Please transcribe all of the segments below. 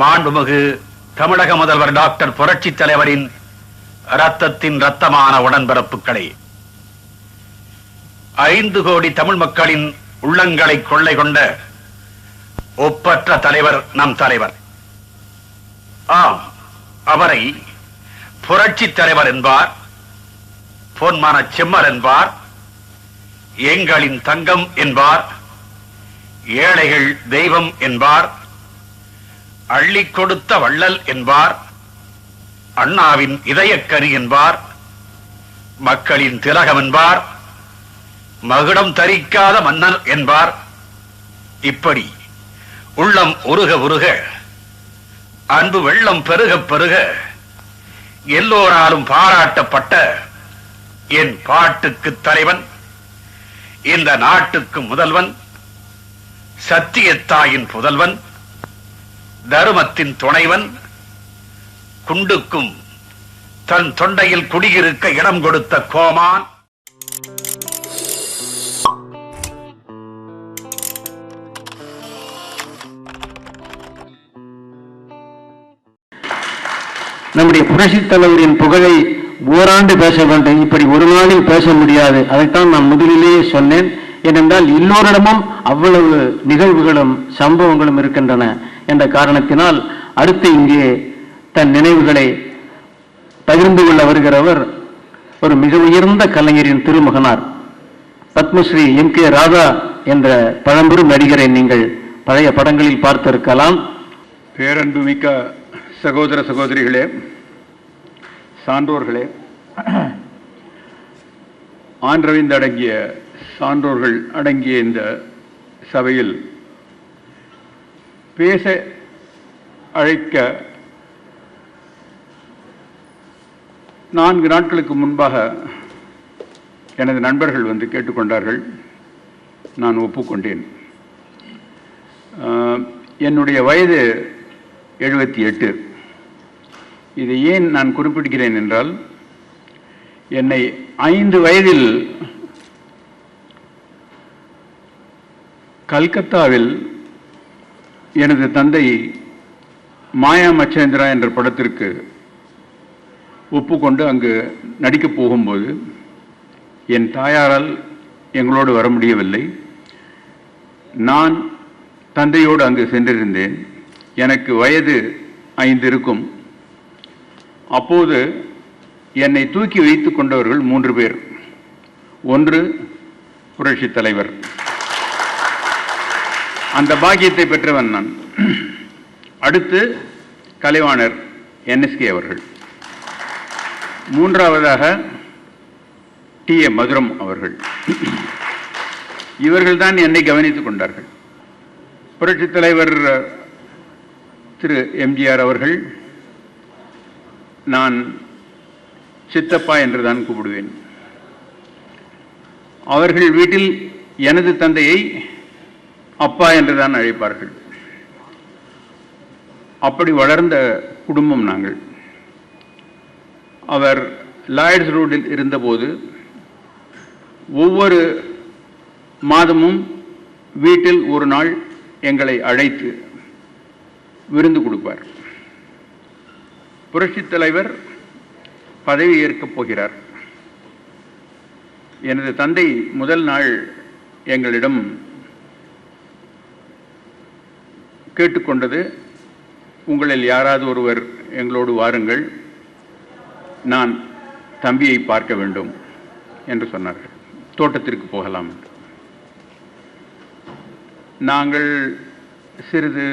மாண்புமிகு தமிழக முதல்வர் டாக்டர் புரட்சி தலைவரின் இரத்தத்தின் இரத்தமான உடன்பிறப்புகளை, 5 கோடி தமிழ் மக்களின் உள்ளங்களை கொள்ளை கொண்ட ஒப்பற்ற தலைவர் நம் தலைவர். ஆம், அவரை புரட்சி தலைவர் என்பார், பொன்மான செம்மர் என்பார், எங்களின் தங்கம் என்பார், ஏழைகள் தெய்வம் என்பார், அள்ளி கொடுத்த வள்ளல் என்பார், அண்ணாவின் இதயக்கரி என்பார், மக்களின் திலகம் என்பார், மகுடம் தரிக்காத மன்னர் என்பார். இப்படி உள்ளம் உருக உருக, அன்பு வெள்ளம் பெருக பெருக, எல்லோராலும் பாராட்டப்பட்ட என் பாட்டுக்கு தலைவன், இந்த நாட்டுக்கு முதல்வன், சத்தியத்தாயின் புதல்வன், தருமத்தின் துணைவன், குண்டுக்கும் தன் தொண்டையில் குடியிருக்க இடம் கொடுத்த கோமான். நம்முடைய புரட்சித் தலைவரின் புகழை ஓராண்டு பேச வேண்டும், இப்படி ஒரு நாளில் பேச முடியாது. அதைத்தான் நான் முதலிலேயே சொன்னேன். ஏனென்றால் எல்லோரிடமும் அவ்வளவு நிகழ்வுகளும் சம்பவங்களும் இருக்கின்றன என்ற காரணத்தினால் அடுத்து இங்கே தன் நினைவுகளை பகிர்ந்து கொள்ள வருகிறவர் ஒரு மிக உயர்ந்த கலைஞரின் திருமகனார், பத்மஸ்ரீ எம்.கே. ராதா என்ற பழம்பெரும் நடிகரை நீங்கள் பழைய படங்களில் பார்த்திருக்கலாம். பேரன்புமிக்க சகோதர சகோதரிகளே, சான்றோர்களே, ஆன்றவிந்து அடங்கிய சான்றோர்கள் அடங்கிய இந்த சபையில் பேச அழைக்க 4 நாட்களுக்கு முன்பாக எனது நண்பர்கள் வந்து கேட்டுக்கொண்டார்கள். நான் ஒப்புக்கொண்டேன். என்னுடைய வயது 78. இதை ஏன் நான் குறிப்பிடுகிறேன் என்றால், என்னை 5 வயதில் கல்கத்தாவில் எனது தந்தை மாயா மச்சேந்திரா என்ற படத்திற்கு ஒப்புக்கொண்டு அங்கு நடிக்கப் போகும்போது என் தாயாரால் எங்களோடு வர முடியவில்லை. நான் தந்தையோடு அங்கு சென்றிருந்தேன். எனக்கு வயது 5 இருக்கும். அப்போது என்னை தூக்கி வைத்து கொண்டவர்கள் 3 பேர். ஒன்று புரட்சி தலைவர், அந்த பாக்கியத்தை பெற்றவன் நான். அடுத்து கலைவாணர் என்எஸ்கே அவர்கள், மூன்றாவதாக டி.ஏ. மதுரம் அவர்கள். இவர்கள் தான் என்னை கவனித்துக் கொண்டார்கள். புரட்சித் தலைவர் திரு எம்ஜிஆர் அவர்கள் நான் சித்தப்பா என்றுதான் கூப்பிடுவேன். அவர்கள் வீட்டில் எனது தந்தையை அப்பா என்றுதான் அழைப்பார்கள். அப்படி வளர்ந்த குடும்பம் நாங்கள். அவர் லாய்ட்ஸ் ரோடில் இருந்தபோது ஒவ்வொரு மாதமும் வீட்டில் ஒரு நாள் எங்களை அழைத்து விருந்து கொடுப்பார். புரட்சித் தலைவர் பதவி ஏற்கப் போகிறார். எனது தந்தை முதல் நாள் எங்களிடம் கேட்டுக்கொண்டது, உங்களில் யாராவது ஒருவர் எங்களோடு வாருங்கள், நான் தம்பியை பார்க்க வேண்டும் என்று சொன்னார்கள். தோட்டத்திற்கு போகலாம் என்று. நாங்கள் சிறிது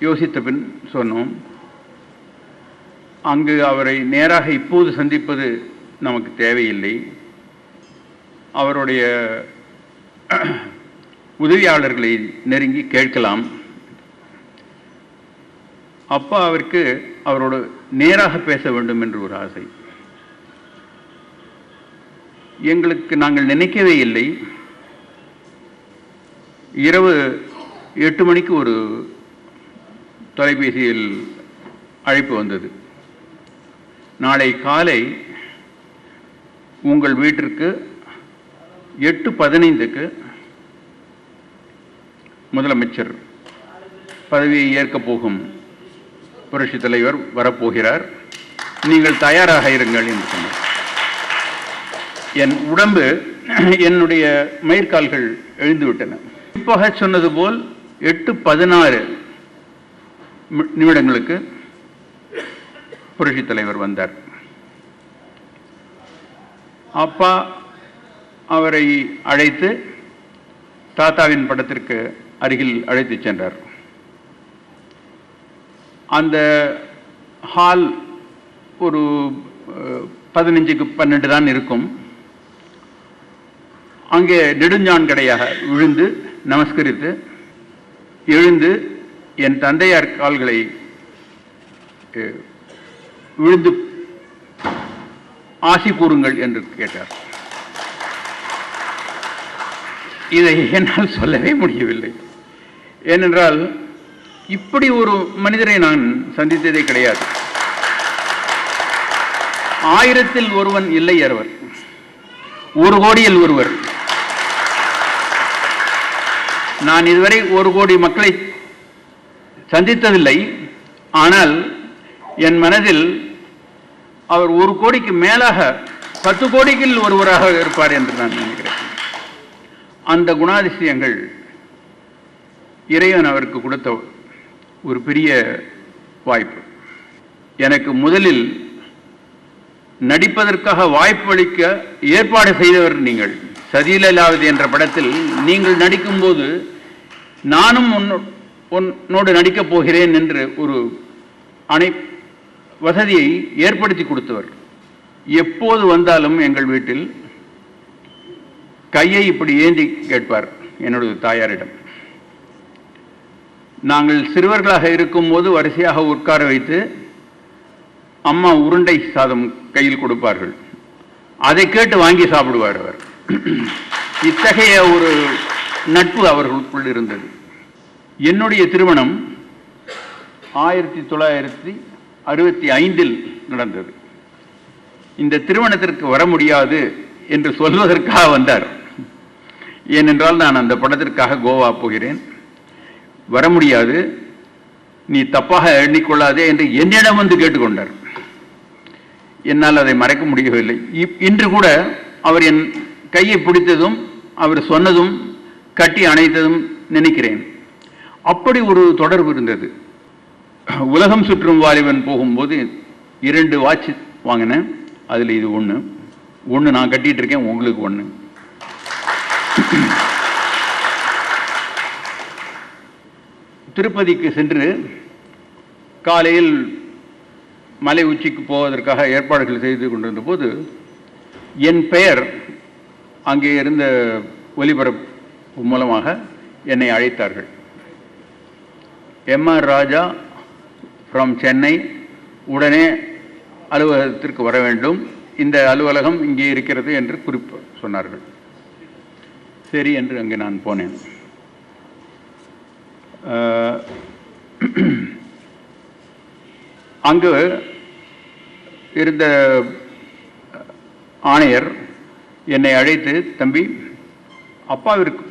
யோசித்த பின் சொன்னோம், அங்கு அவரை நேராக இப்போது சந்திப்பது நமக்கு தேவையில்லை. அவருடைய உதவியாளர்களை நெருங்கி கேட்கலாம். அப்பா அவருக்கு அவரோடு நேராக பேச வேண்டும் என்று ஒரு ஆசை. எங்களுக்கு நாங்கள் நினைக்கவே இல்லை. இரவு 8 மணிக்கு ஒரு தொலைபேசியில் அழைப்பு வந்தது. நாளை காலை உங்கள் வீட்டிற்கு 8:15க்கு முதலமைச்சர் பதவியை ஏற்கப் போகும் புரட்சித் தலைவர் வரப்போகிறார், நீங்கள் தயாராக இருங்கள் என்று சொன்னார். என் உடம்பு, என்னுடைய மயிர்கால்கள் எழுந்துவிட்டன. குறிப்பாக சொன்னது போல் 8:16 நிமிடங்களுக்கு புரட்சித் தலைவர் வந்தார். அப்பா அவரை அழைத்து தாத்தாவின் படத்திற்கு அருகில் அழைத்து சென்றார். அந்த ஹால் ஒரு 15க்கு 12 தான் இருக்கும். அங்கே நெடுஞ்சான் கடையாக விழுந்து நமஸ்கரித்து எழுந்து என் தந்தையார் கால்களை விழுந்து ஆசி கூறுங்கள் என்று கேட்டார். இதை என்னால் சொல்லவே முடியவில்லை. ஏனென்றால் இப்படி ஒரு மனிதரை நான் சந்தித்ததே கிடையாது. 1000-ல் ஒருவன் இல்லை அவர், 1 கோடியில் ஒருவர். நான் இதுவரை 1 கோடி மக்களை சந்தித்ததில்லை. ஆனால் என் மனதில் அவர் 1 கோடிக்கு மேலாக 10 கோடியில் ஒருவராக இருப்பார் என்று நான் நினைக்கிறேன். அந்த குணாதிசயங்கள் இறைவன் அவருக்கு கொடுத்த ஒரு பெரிய வாய்ப்பு. எனக்கு முதலில் நடிப்பதற்காக வாய்ப்பு அளிக்க ஏற்பாடு செய்தவர் நீங்கள். சதிலலாவது என்ற படத்தில் நீங்கள் நடிக்கும்போது நானும் உன்னோடு நடிக்கப் போகிறேன் என்று ஒரு வசதியை ஏற்படுத்தி கொடுத்தவர். எப்போது வந்தாலும் எங்கள் வீட்டில் கையை இப்படி ஏந்தி கேட்பார் என்னுடைய தாயாரிடம். நாங்கள் சிறுவர்களாக இருக்கும்போது வரிசையாக உட்கார வைத்து அம்மா உருண்டை சாதம் கையில் கொடுப்பார்கள். அதை கேட்டு வாங்கி சாப்பிடுவார் அவர். இத்தகைய ஒரு நட்பு அவர்களுக்குள் இருந்தது. என்னுடைய திருமணம் 1965-ல் நடந்தது. இந்த திருமணத்திற்கு வர முடியாது என்று சொல்வதற்காக வந்தார். ஏனென்றால் நான் அந்த படத்திற்காக கோவா போகிறேன், வர முடியாது, நீ தப்பாக எண்ணிக்கொள்ளாதே என்று என்னிடம் வந்து கேட்டுக்கொண்டார். என்னால் அதை மறைக்க முடியவில்லை. இன்று கூட அவர் என் கையை பிடித்ததும் அவர் சொன்னதும் கட்டி அணைத்ததும் நினைக்கிறேன். அப்படி ஒரு தொடர்பு இருந்தது. உலகம் சுற்றும் வாலிபன் போகும்போது 2 வாட்ச் வாங்கினேன். அதில் இது ஒன்று நான் கட்டிட்டு இருக்கேன், உங்களுக்கு 1. திருப்பதிக்கு சென்று காலையில் மலை உச்சிக்கு போவதற்காக ஏற்பாடுகள் செய்து கொண்டிருந்த போது என் பெயர் அங்கே இருந்த ஒலிபரப்பு மூலமாக என்னை அழைத்தார்கள். M.R. ராஜா ஃப்ரம் சென்னை, உடனே அலுவலகத்திற்கு வர வேண்டும், இந்த அலுவலகம் இங்கே இருக்கிறது என்று குறிப்பு சொன்னார்கள். சரி என்று அங்கே நான் போனேன். அங்கு இருந்த ஆணையர் என்னை அழைத்து, தம்பி, அப்பாவிற்கு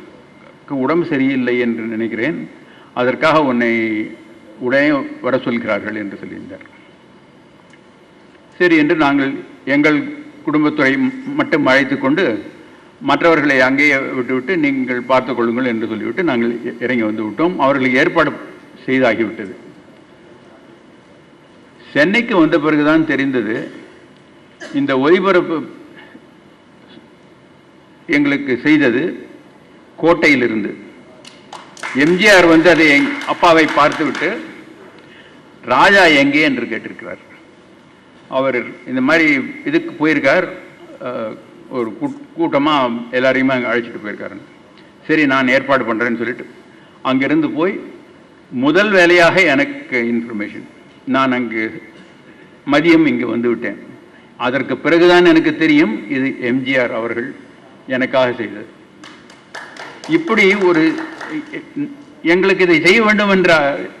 உடம்பு சரியில்லை என்று நினைக்கிறேன், அதற்காக உன்னை உடனே வர சொல்கிறார்கள் என்று சொல்லியிருந்தார். சரி என்று நாங்கள் எங்கள் குடும்பத்துறை மட்டும் அழைத்து கொண்டு மற்றவர்களை அங்கேயே விட்டுவிட்டு நீங்கள் பார்த்துக் கொள்ளுங்கள் என்று சொல்லிவிட்டு நாங்கள் இறங்கி வந்து விட்டோம். அவர்களுக்கு ஏற்பாடு செய்தாகிவிட்டது. சென்னைக்கு வந்த பிறகுதான் தெரிந்தது, இந்த ஒலிபரப்பு எங்களுக்கு செய்தது கோட்டையிலிருந்து. எம்ஜிஆர் வந்து அதை அப்பாவை பார்த்துவிட்டு ராஜா எங்கே என்று கேட்டிருக்கிறார். அவர் இந்த மாதிரி இதுக்கு போயிருக்கார், ஒரு கூட்டமாக எல்லாரையுமே அங்கே அழைச்சிட்டு போயிருக்காரு. சரி, நான் ஏற்பாடு பண்ணுறேன்னு சொல்லிட்டு அங்கிருந்து போய் முதல் வேலையாக எனக்கு இன்ஃபர்மேஷன். நான் அங்கு மதியம் இங்கே வந்து விட்டேன். அதற்கு பிறகுதான் எனக்கு தெரியும் இது எம்ஜிஆர் அவர்கள் எனக்காக செய்தது. இப்படி ஒரு எங்களுக்கு இதை செய்ய வேண்டும் என்ற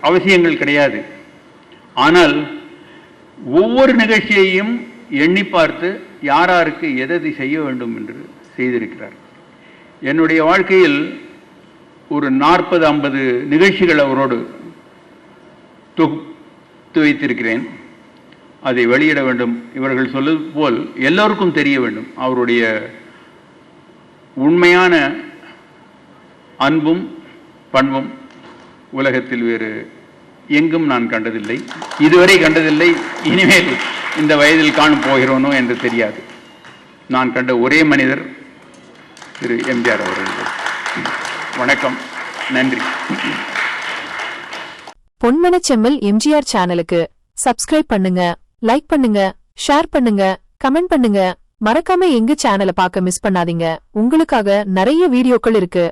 அவசியங்கள் கிடையாது. ஆனால் ஒவ்வொரு நிகழ்ச்சியையும் எண்ணி பார்த்து யாராருக்கு எதை செய்ய வேண்டும் என்று செய்திருக்கிறார். என்னுடைய வாழ்க்கையில் ஒரு 40-50 நிகழ்ச்சிகள் அவரோடு வைத்திருக்கிறேன். அதை வெளியிட வேண்டும். இவர்கள் சொல்வது போல் எல்லோருக்கும் தெரிய வேண்டும். அவருடைய உண்மையான அன்பும் பண்பும் உலகத்தில் வேறு எங்கும் நான் கண்டதில்லை, இதுவரை கண்டதில்லை, இனிமேல் இந்த வயதில் காணும் போகிறோனோ என்று தெரியாது. நான் கண்ட ஒரே மனிதர் திரு எம்ஜிஆர் அவர்கள். வணக்கம், நன்றி. பொன்மனச்செம்மல் எம்ஜிஆர் சேனலுக்கு சப்ஸ்கிரைப் பண்ணுங்க, லைக் பண்ணுங்க, ஷேர் பண்ணுங்க, கமெண்ட் பண்ணுங்க. மறக்காம எங்க சேனலை பார்க்க மிஸ் பண்ணாதீங்க. உங்களுக்காக நிறைய வீடியோக்கள் இருக்கு.